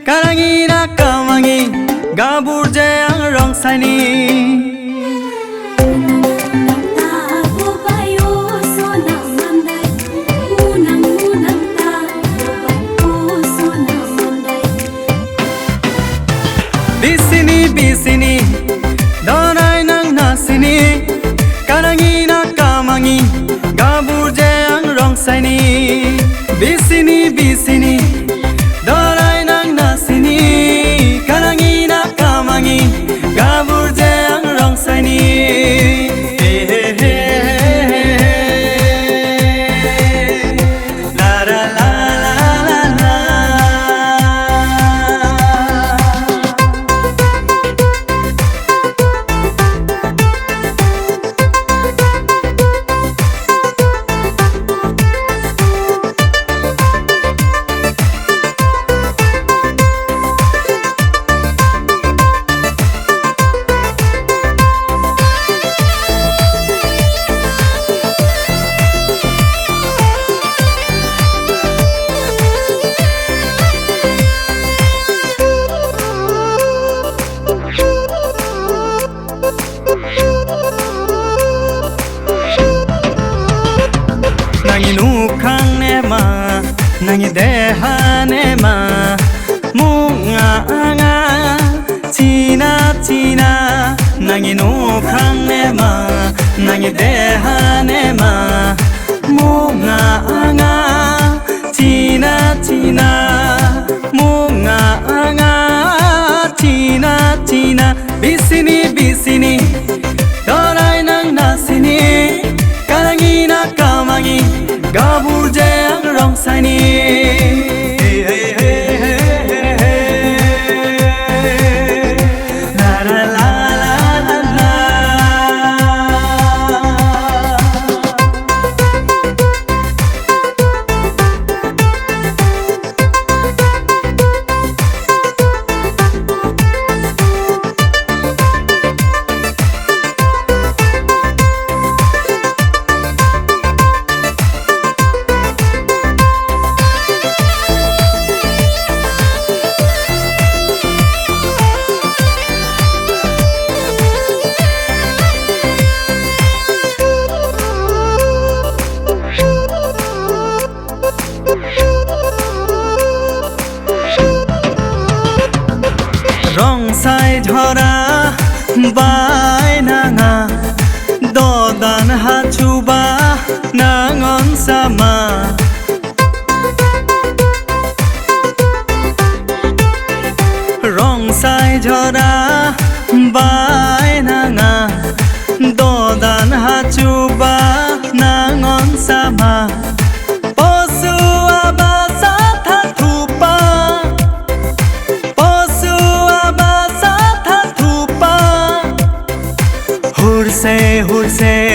Karangina kamangi gaburje ang rong sani Bisini donai nang nasini Karangina kamangi gaburje ang rong sani Bisini donai nang nasini Karangina kamangi gaburje ang rong sani Nangi nukhang nema, nangi deha nema Munga anga, china Nangi nukhang nema, nangi deha nema Munga anga, china Munga anga, china Bisini, dorai nang nasini Karangina kamangi gaburje ang rong sani La la la la la la Rong sai dhora bai nanga dodan hachuba nangon sama Rong sai dhora bai nanga dodan hachuba nangon sama Hurse